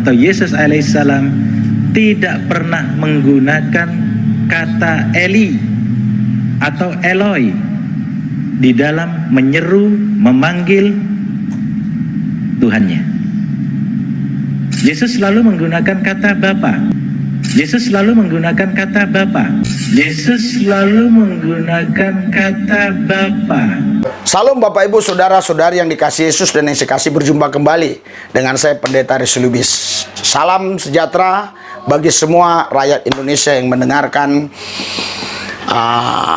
atau Yesus alaihissalam tidak pernah menggunakan kata Eli atau Eloi di dalam menyeru, memanggil Tuhannya. Yesus selalu menggunakan kata Bapa. Yesus selalu menggunakan kata Bapa. Yesus selalu menggunakan kata Bapa. Salam Bapak Ibu Saudara-saudari yang dikasihi Yesus dan yang saya kasih, berjumpa kembali dengan saya Pendeta Rishi Lubis. Salam sejahtera bagi semua rakyat Indonesia yang mendengarkan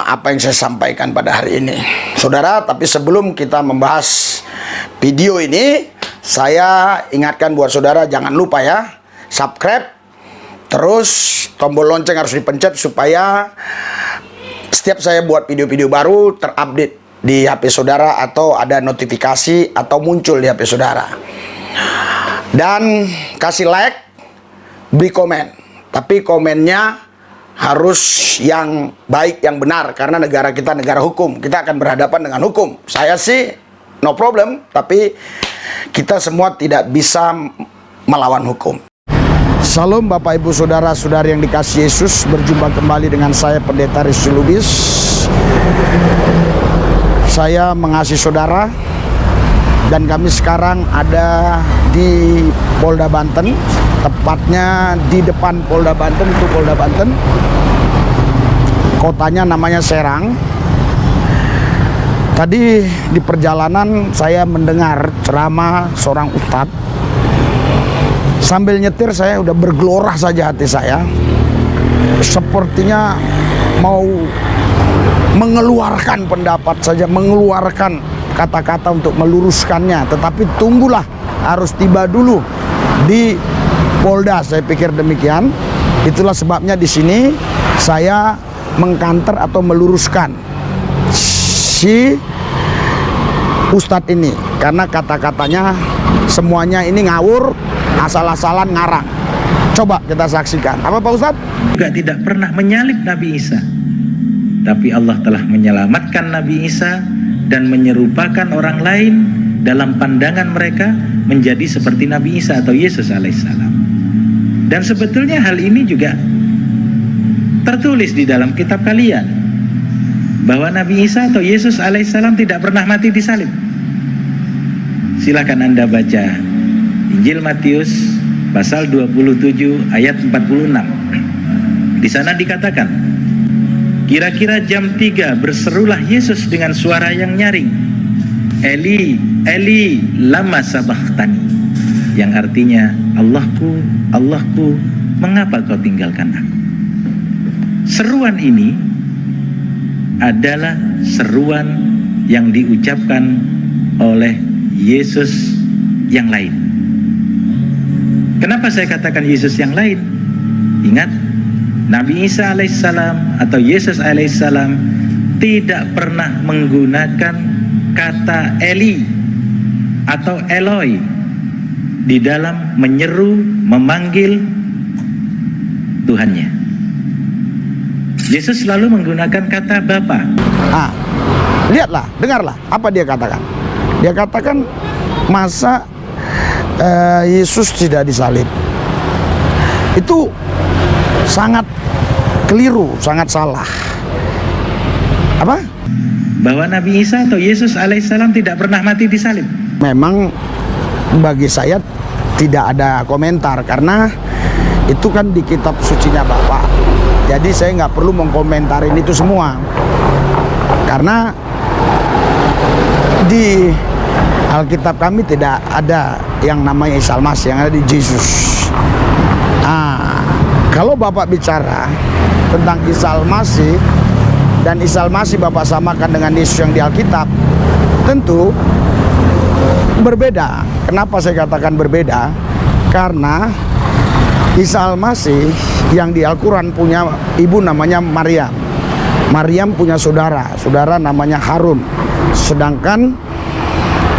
apa yang saya sampaikan pada hari ini. Saudara, tapi sebelum kita membahas video ini, saya ingatkan buat saudara jangan lupa ya, subscribe, terus tombol lonceng harus dipencet supaya setiap saya buat video-video baru terupdate di HP saudara, atau ada notifikasi atau muncul di HP saudara. Dan kasih like, beri komen, tapi komennya harus yang baik, yang benar, karena negara kita negara hukum. Kita akan berhadapan dengan hukum. Saya sih no problem, tapi kita semua tidak bisa melawan hukum. Salam Bapak Ibu Saudara-saudari yang dikasihi Yesus, berjumpa kembali dengan saya Pendeta Rishi Lubis. Saya mengasihi saudara, dan kami sekarang ada di Polda Banten, tepatnya di depan Polda Banten, itu Polda Banten. Kotanya namanya Serang. Tadi di perjalanan saya mendengar ceramah seorang ustadz. Sambil nyetir saya udah bergelorah saja hati saya. Sepertinya mau mengeluarkan pendapat saja, mengeluarkan kata-kata untuk meluruskannya. Tetapi tunggulah, harus tiba dulu di Polda, saya pikir demikian. Itulah sebabnya di sini saya mengkanter atau meluruskan si ustadz ini, karena kata-katanya semuanya ini ngawur, asal-asalan, ngarang. Coba kita saksikan. Apa Pak Ustadz? Juga tidak pernah menyalib Nabi Isa, tapi Allah telah menyelamatkan Nabi Isa dan menyerupakan orang lain dalam pandangan mereka menjadi seperti Nabi Isa atau Yesus alaihissalam. Dan sebetulnya hal ini juga tertulis di dalam kitab kalian, bahwa Nabi Isa atau Yesus alaihissalam tidak pernah mati di salib. Silakan Anda baca Injil Matius pasal 27 ayat 46. Di sana dikatakan, kira-kira jam 3 berserulah Yesus dengan suara yang nyaring, Eli, Eli, lama sabachthani, yang artinya, Allahku, Allahku, mengapa kau tinggalkan aku? Seruan ini adalah seruan yang diucapkan oleh Yesus yang lain. Kenapa saya katakan Yesus yang lain? Ingat, Nabi Isa alaihissalam atau Yesus alaihissalam tidak pernah menggunakan kata Eli atau Eloi di dalam menyeru, memanggil Tuhannya. Yesus selalu menggunakan kata Bapa. Lihatlah, dengarlah apa dia katakan. Dia katakan, masa Yesus tidak disalib? Itu sangat keliru, sangat salah. Apa? Bahwa Nabi Isa atau Yesus alaihissalam tidak pernah mati di salib. Memang bagi saya tidak ada komentar, karena itu kan di kitab sucinya Bapa. Jadi saya nggak perlu mengkomentarin itu semua, karena di Alkitab kami tidak ada yang namanya Isa Al-Masih, yang ada di Yesus. Kalau Bapak bicara tentang Isa Al-Masih, dan Isa Al-Masih Bapak samakan dengan Yesus yang di Alkitab, tentu berbeda. Kenapa saya katakan berbeda? Karena Isa Al-Masih yang di Al-Quran punya ibu namanya Maryam. Maryam punya saudara namanya Harun. Sedangkan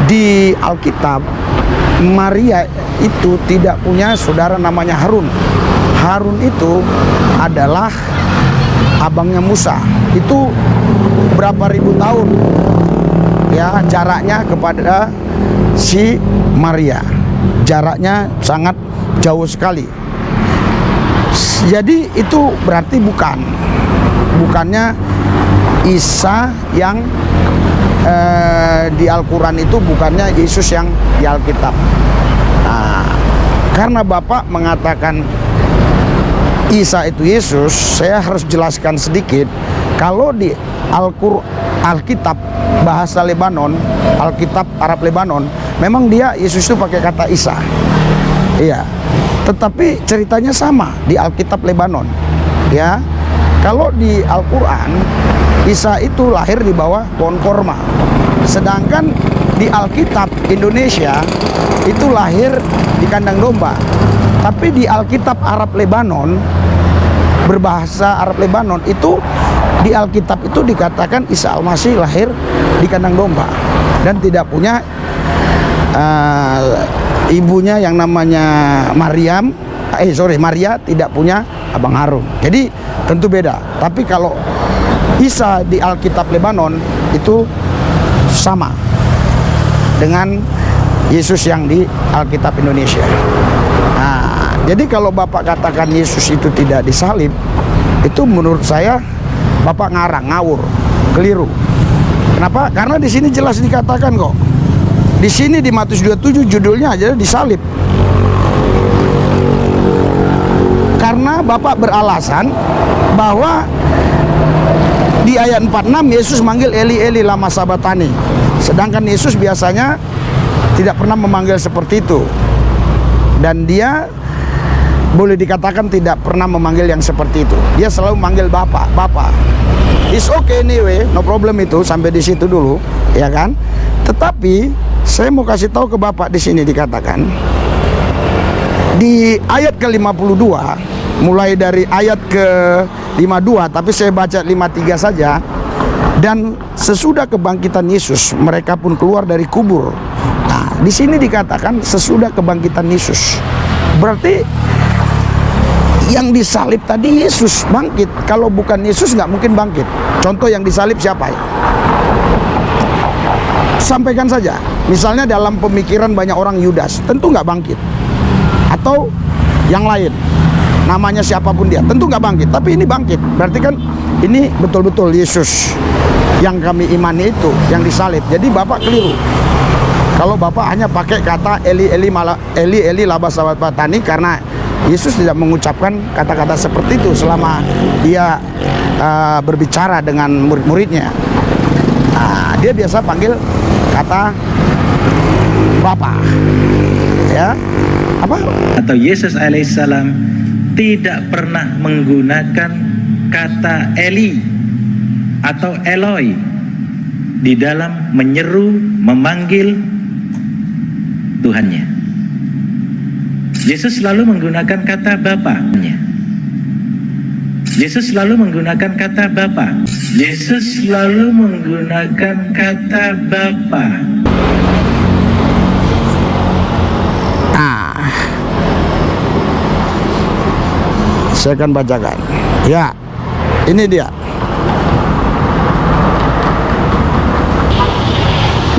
di Alkitab, Maria itu tidak punya saudara namanya Harun. Harun itu adalah abangnya Musa. Itu berapa ribu tahun ya jaraknya kepada si Maria. Jaraknya sangat jauh sekali. Jadi itu berarti bukannya Isa yang di Al-Quran itu, bukannya Yesus yang di Alkitab. Nah, karena Bapak mengatakan Isa itu Yesus, saya harus jelaskan sedikit. Kalau di Alkitab bahasa Lebanon, Alkitab Arab Lebanon, memang dia Yesus itu pakai kata Isa. Iya. Tetapi ceritanya sama di Alkitab Lebanon. Ya. Kalau di Al-Quran, Isa itu lahir di bawah pohon korma. Sedangkan di Alkitab Indonesia itu lahir di kandang domba. Tapi di Alkitab Arab Lebanon, berbahasa Arab Lebanon itu, di Alkitab itu dikatakan Isa Al-Masih lahir di kandang domba dan tidak punya ibunya yang namanya Maria tidak punya abang Harun. Jadi tentu beda. Tapi kalau Isa di Alkitab Lebanon itu sama dengan Yesus yang di Alkitab Indonesia. Nah, jadi kalau Bapak katakan Yesus itu tidak disalib, itu menurut saya Bapak ngawur, keliru. Kenapa? Karena di sini jelas dikatakan kok. Di sini di Matius 27 judulnya aja disalib. Karena Bapak beralasan bahwa di ayat 46 Yesus manggil Eli Eli lama sabatani. Sedangkan Yesus biasanya tidak pernah memanggil seperti itu. Dan dia boleh dikatakan tidak pernah memanggil yang seperti itu. Dia selalu manggil Bapak. It's okay anyway, no problem itu, sampai di situ dulu, ya kan? Tetapi saya mau kasih tahu ke Bapak, di sini dikatakan di ayat ke-52, mulai dari ayat ke-52, tapi saya baca 53 saja. Dan sesudah kebangkitan Yesus, mereka pun keluar dari kubur. Nah, di sini dikatakan sesudah kebangkitan Yesus. Berarti yang disalib tadi Yesus bangkit. Kalau bukan Yesus nggak mungkin bangkit. Contoh yang disalib siapa ya? Sampaikan saja. Misalnya dalam pemikiran banyak orang Yudas, tentu nggak bangkit. Atau yang lain, namanya siapapun dia, tentu nggak bangkit. Tapi ini bangkit. Berarti kan ini betul-betul Yesus yang kami imani itu, yang disalib. Jadi Bapak keliru kalau Bapak hanya pakai kata Eli Eli lama sabatani, karena Yesus tidak mengucapkan kata-kata seperti itu selama dia berbicara dengan murid-muridnya. Nah, dia biasa panggil kata Bapa, ya, apa? Atau Yesus alaihissalam tidak pernah menggunakan kata Eli atau Eloi di dalam menyeru, memanggil Tuhannya. Yesus selalu menggunakan kata Bapa-nya. Yesus selalu menggunakan kata Bapa. Yesus selalu menggunakan kata Bapa. Nah, saya akan bacakan. Ya, ini dia.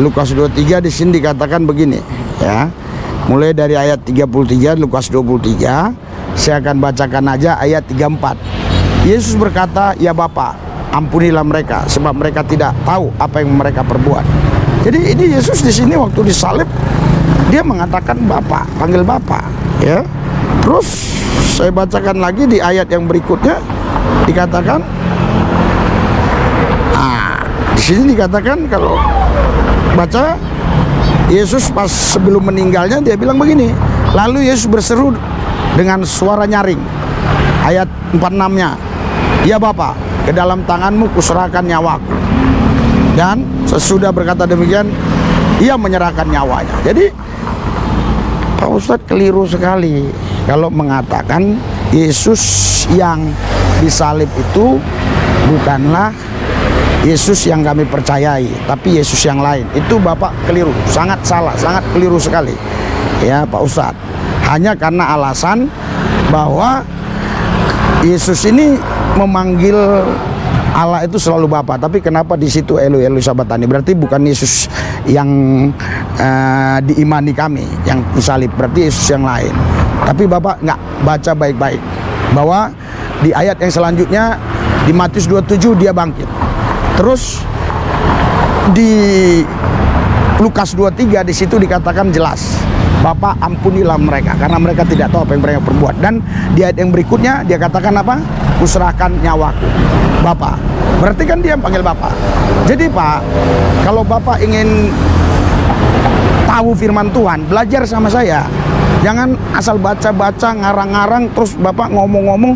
Lukas 23 di sini dikatakan begini, ya. Mulai dari ayat 33 Lukas 23, saya akan bacakan aja ayat 34. Yesus berkata, "Ya Bapa, ampunilah mereka sebab mereka tidak tahu apa yang mereka perbuat." Jadi ini Yesus di sini waktu disalib dia mengatakan Bapa, panggil Bapa, ya. Terus saya bacakan lagi di ayat yang berikutnya dikatakan, di sini dikatakan kalau baca Yesus pas sebelum meninggalnya dia bilang begini, lalu Yesus berseru dengan suara nyaring, ayat 46-nya, "Ya Bapa, ke dalam tanganmu kuserahkan nyawaku." Dan sesudah berkata demikian, ia menyerahkan nyawanya. Jadi Pak Ustadz keliru sekali kalau mengatakan Yesus yang disalib itu bukanlah Yesus yang kami percayai, tapi Yesus yang lain. Itu Bapak keliru, sangat salah, sangat keliru sekali, ya Pak Ustadz. Hanya karena alasan bahwa Yesus ini memanggil Allah itu selalu Bapa, tapi kenapa di situ Elu sabatani? Berarti bukan Yesus yang diimani kami yang disalib, berarti Yesus yang lain. Tapi Bapak nggak baca baik-baik bahwa di ayat yang selanjutnya di Matius 27 dia bangkit. Terus di Lukas 23 di situ dikatakan jelas, Bapak ampunilah mereka karena mereka tidak tahu apa yang mereka perbuat. Dan di ayat yang berikutnya dia katakan apa? Kuserahkan nyawaku. Bapak. Berarti kan dia panggil Bapak. Jadi Pak, kalau Bapak ingin tahu firman Tuhan, belajar sama saya. Jangan asal baca-baca, ngarang-ngarang, terus Bapak ngomong-ngomong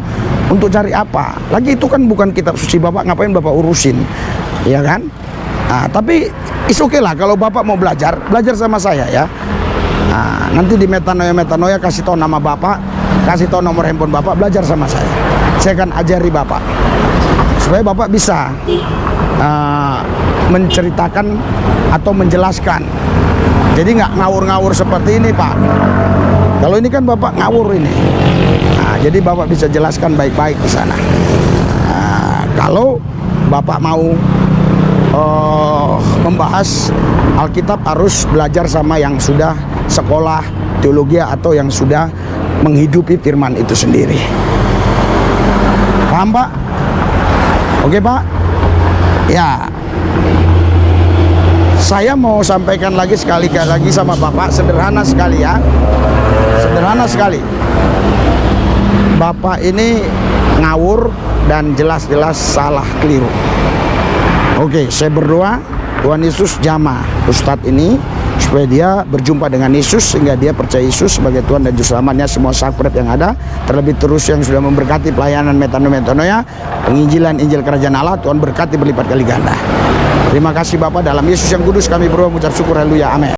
untuk cari apa. Lagi itu kan bukan kitab suci Bapak, ngapain Bapak urusin, ya kan? Nah, tapi is oke lah kalau Bapak mau belajar sama saya ya. Nah, nanti di metanoia kasih tahu nama Bapak, kasih tahu nomor handphone Bapak, belajar sama saya. Saya akan ajari Bapak supaya Bapak bisa menceritakan atau menjelaskan. Jadi nggak ngawur-ngawur seperti ini Pak. Kalau ini kan Bapak ngawur ini. Nah, jadi Bapak bisa jelaskan baik-baik di sana. Nah, kalau Bapak mau membahas Alkitab harus belajar sama yang sudah sekolah teologi atau yang sudah menghidupi firman itu sendiri. Paham Pak? Oke Pak? Ya. Saya mau sampaikan lagi sekali lagi sama Bapak, sederhana sekali ya. Sederhana sekali. Bapak ini ngawur dan jelas-jelas salah, keliru. Oke, saya berdoa Tuhan Yesus jamah Ustadz ini supaya dia berjumpa dengan Yesus sehingga dia percaya Yesus sebagai Tuhan dan Juru Selamatnya. Semua sakret yang ada, terlebih terus yang sudah memberkati pelayanan metanoia, penginjilan Injil Kerajaan Allah, Tuhan berkati berlipat kali ganda. Terima kasih Bapak, dalam Yesus yang kudus kami berdoa mengucap syukur, haleluya, amin.